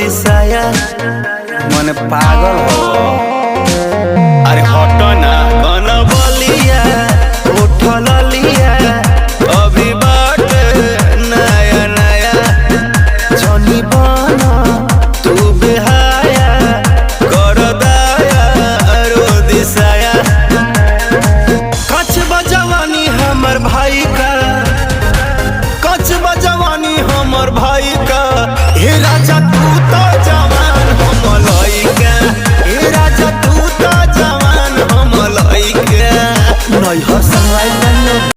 दिसाया मन पागल हो। अरे हटो ना कौन बलिया उठल लिया अभी बाट नया नया जनी बना तू बेहाया कर दाया रो दिसाया। कच बजवानी हमर भाई का, कच बजवानी हमर भाई